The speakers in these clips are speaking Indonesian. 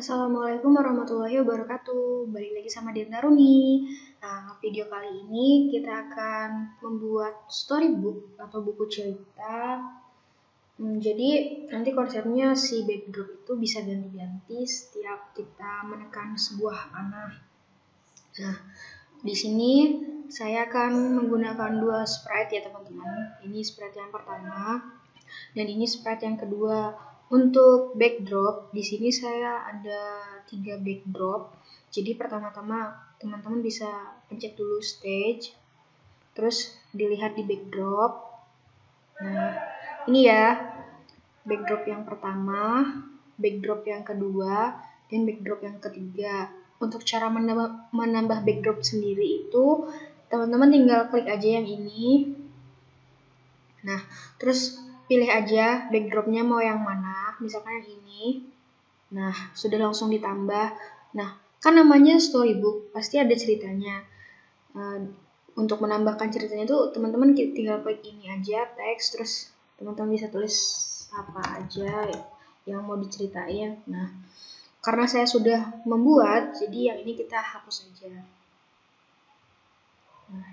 Assalamualaikum warahmatullahi wabarakatuh. Balik lagi sama Dinda Rumi. Nah, video kali ini kita akan membuat storybook atau buku cerita. Jadi nanti konsepnya si backdrop itu bisa ganti-ganti setiap kita menekan sebuah panah. Nah, di sini saya akan menggunakan dua sprite ya teman-teman. Ini sprite yang pertama dan ini sprite yang kedua. Untuk backdrop, di sini saya ada 3 backdrop. Jadi pertama-tama teman-teman bisa pencet dulu stage, terus dilihat di backdrop. Nah, ini ya backdrop yang pertama, backdrop yang kedua, dan backdrop yang ketiga. Untuk cara menambah backdrop sendiri itu, teman-teman tinggal klik aja yang ini. Nah, terus pilih aja backdropnya mau yang mana, misalkan yang ini. Nah, sudah langsung ditambah. Nah, kan namanya storybook, pasti ada ceritanya. Untuk menambahkan ceritanya tuh teman-teman tinggal klik ini aja, teks, terus teman-teman bisa tulis apa aja yang mau diceritain. Nah, karena saya sudah membuat, jadi yang ini kita hapus aja. Nah,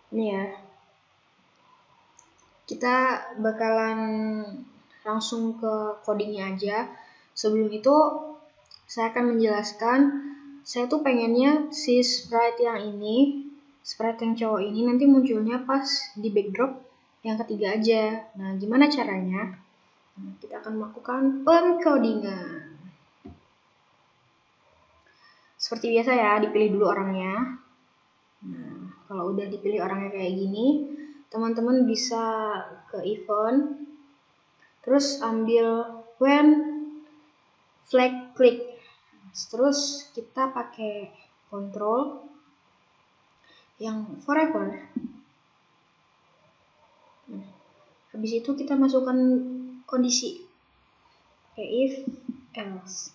ini ya. Kita bakalan langsung ke codingnya aja. Sebelum itu saya akan menjelaskan, saya tuh pengennya si sprite yang ini, sprite yang cowok ini nanti munculnya pas di backdrop yang ketiga aja. Nah, gimana caranya? Nah, kita akan melakukan pencodingan. Seperti biasa ya, dipilih dulu orangnya. Nah, kalau udah dipilih orangnya kayak gini, teman-teman bisa ke event, terus ambil when flag click, terus kita pakai control yang forever. Nah, habis itu kita masukkan kondisi kayak if else.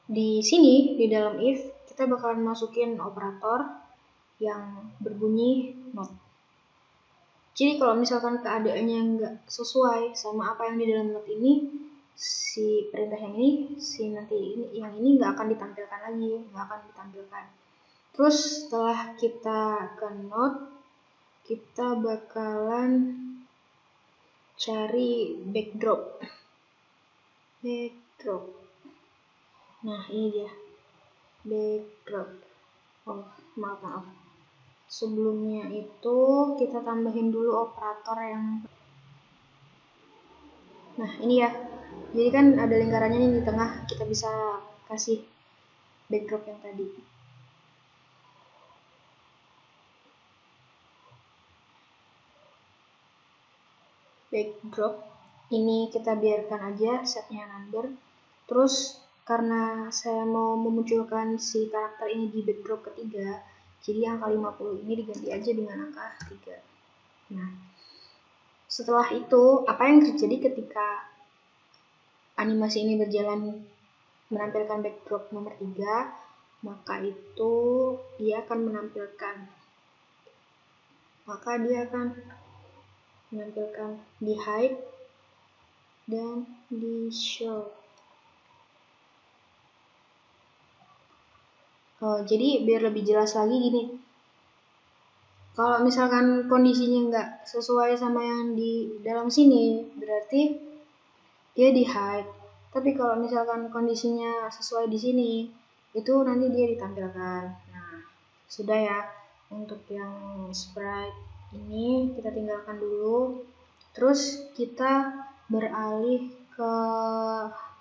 Di sini di dalam if kita bakalan masukin operator yang berbunyi not. Jadi kalau misalkan keadaannya nggak sesuai sama apa yang di dalam not ini, si perintah yang ini, si nanti ini, yang ini nggak akan ditampilkan lagi, nggak akan ditampilkan. Terus setelah kita ke not, kita bakalan cari backdrop. Nah, ini dia backdrop. Oh, maaf. Sebelumnya itu kita tambahin dulu operator yang. Nah, ini ya. Jadi kan ada lingkarannya nih di tengah, kita bisa kasih backdrop yang tadi. Backdrop ini kita biarkan aja setnya number. Terus karena saya mau memunculkan si karakter ini di backdrop ketiga, jadi angka 50 ini diganti aja dengan angka 3. Nah, setelah itu apa yang terjadi ketika animasi ini berjalan menampilkan backdrop nomor 3, maka itu dia akan menampilkan di hide dan di show. Jadi biar lebih jelas lagi gini, kalau misalkan kondisinya nggak sesuai sama yang di dalam sini, berarti dia di hide. Tapi kalau misalkan kondisinya sesuai di sini, itu nanti dia ditampilkan. Nah, sudah ya. Untuk yang sprite ini kita tinggalkan dulu. Terus kita beralih ke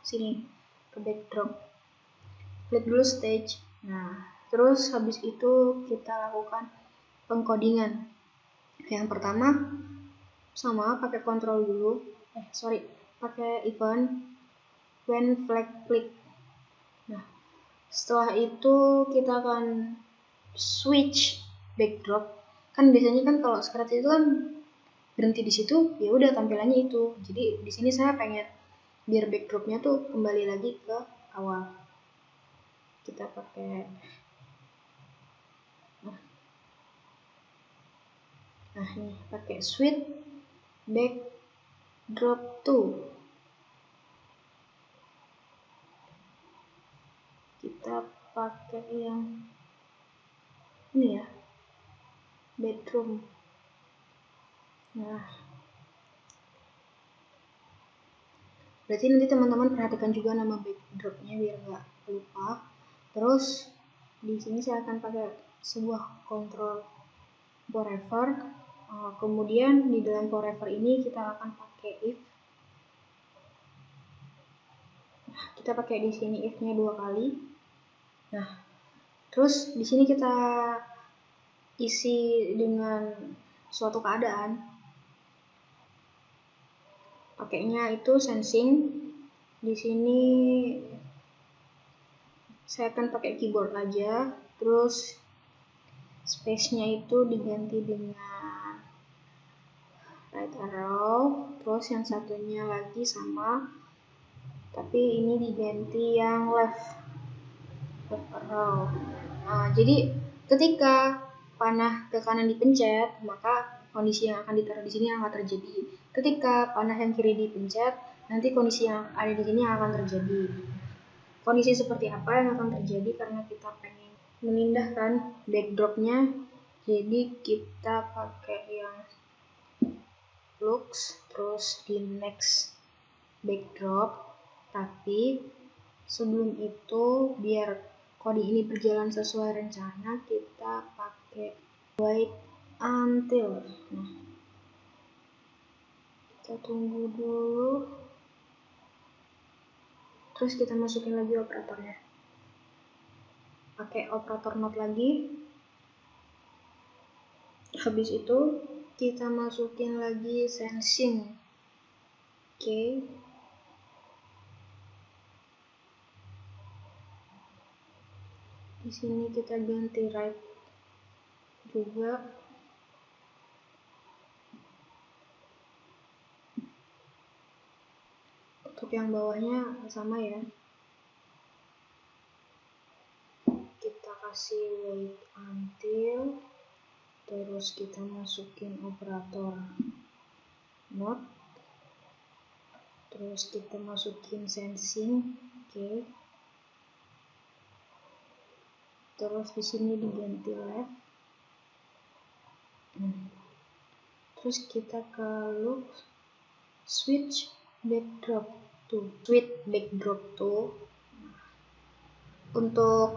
sini, ke backdrop. Klik dulu stage. Nah, terus habis itu kita lakukan pengkodingan. Yang pertama sama pakai control dulu. Pakai event when flag click. Nah, setelah itu kita akan switch backdrop. Kan biasanya kan kalau seperti itu kan berhenti di situ, ya udah tampilannya itu. Jadi di sini saya pengen biar backdropnya tuh kembali lagi ke awal. Kita pakai ini pakai switch backdrop to. pakai yang ini ya, bedroom. Nah, berarti nanti teman-teman perhatikan juga nama backdropnya biar nggak lupa. Terus di sini saya akan pakai sebuah kontrol forever. Kemudian di dalam forever ini kita akan pakai if. Nah, kita pakai di sini if-nya 2 kali. Nah, terus di sini kita isi dengan suatu keadaan. Pakainya itu sensing. Di sini saya akan pakai keyboard aja. Terus space-nya itu diganti dengan right arrow. Terus yang satunya lagi sama, tapi ini diganti yang left arrow. Nah, jadi ketika panah ke kanan dipencet, maka kondisi yang akan ditaruh di sini akan terjadi. Ketika panah yang kiri dipencet, nanti kondisi yang ada di sini akan terjadi. Kondisi seperti apa yang akan terjadi karena kita pengen memindahkan backdropnya, jadi kita pakai yang looks, terus di next backdrop. Tapi sebelum itu, biar kode ini berjalan sesuai rencana, kita pakai wait until. Nah, kita tunggu dulu. Terus kita masukin lagi operatornya. Pakai operator not lagi. Habis itu kita masukin lagi sensing. Oke. Di sini kita ganti right juga. Untuk yang bawahnya sama ya. Kita kasih wait until. Terus kita masukin operator not. Terus kita masukin sensing. Oke. Terus di sini diganti left. Terus kita ke loop switch backdrop to. Untuk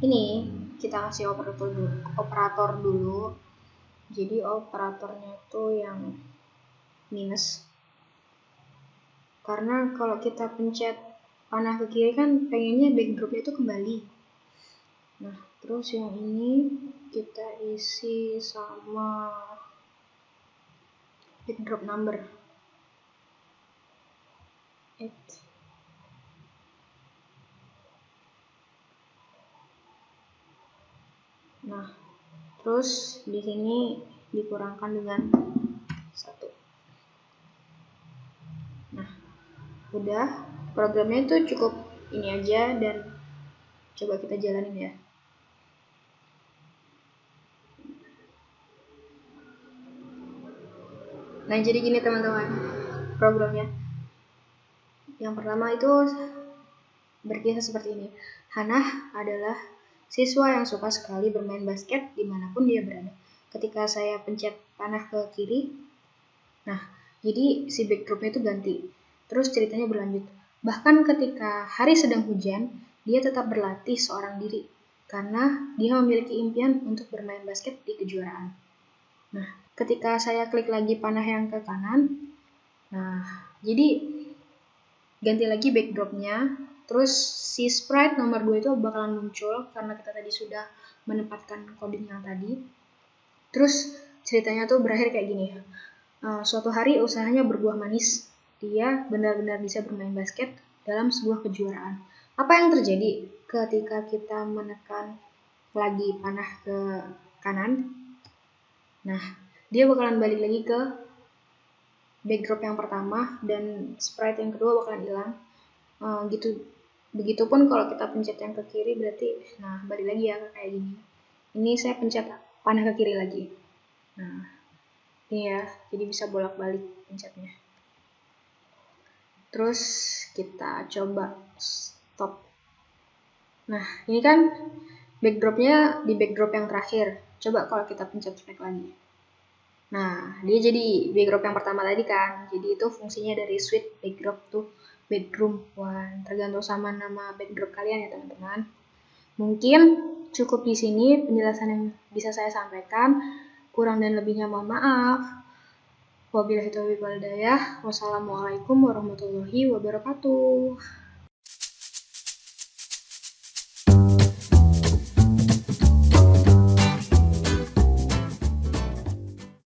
ini kita kasih operator dulu. Jadi operatornya itu yang minus. Karena kalau kita pencet panah ke kiri kan pengennya backdropnya itu kembali. Nah, terus yang ini kita isi sama backdrop number 8. Nah, terus di sini dikurangkan dengan 1. Nah, udah, programnya itu cukup ini aja dan coba kita jalanin ya. Nah, jadi gini teman-teman programnya. Yang pertama itu berkisah seperti ini. Hannah adalah siswa yang suka sekali bermain basket dimanapun dia berada. Ketika saya pencet panah ke kiri, nah jadi si backdropnya itu ganti. Terus ceritanya berlanjut. Bahkan ketika hari sedang hujan, dia tetap berlatih seorang diri karena dia memiliki impian untuk bermain basket di kejuaraan. Nah, ketika saya klik lagi panah yang ke kanan, nah jadi ganti lagi backdropnya. Terus si sprite nomor 2 itu bakalan muncul karena kita tadi sudah menempatkan coding yang tadi. Terus ceritanya tuh berakhir kayak gini. Suatu hari usahanya berbuah manis. Dia benar-benar bisa bermain basket dalam sebuah kejuaraan. Apa yang terjadi ketika kita menekan lagi panah ke kanan? Nah, dia bakalan balik lagi ke backdrop yang pertama dan sprite yang kedua bakalan hilang. Gitu. Begitupun kalau kita pencet yang ke kiri berarti, nah balik lagi ya kayak gini. Ini saya pencet panah ke kiri lagi. Nah, ini ya, jadi bisa bolak-balik pencetnya. Terus kita coba stop. Nah, ini kan backdropnya di backdrop yang terakhir. Coba kalau kita pencet select lagi. Nah, dia jadi backdrop yang pertama tadi kan. Jadi itu fungsinya dari suite backdrop tuh bedroom. Wah, tergantung sama nama backdrop kalian ya teman-teman. Mungkin cukup di sini penjelasan yang bisa saya sampaikan. Kurang dan lebihnya mohon maaf. Wabillahi taufiq wal hidayah. Wassalamualaikum warahmatullahi wabarakatuh.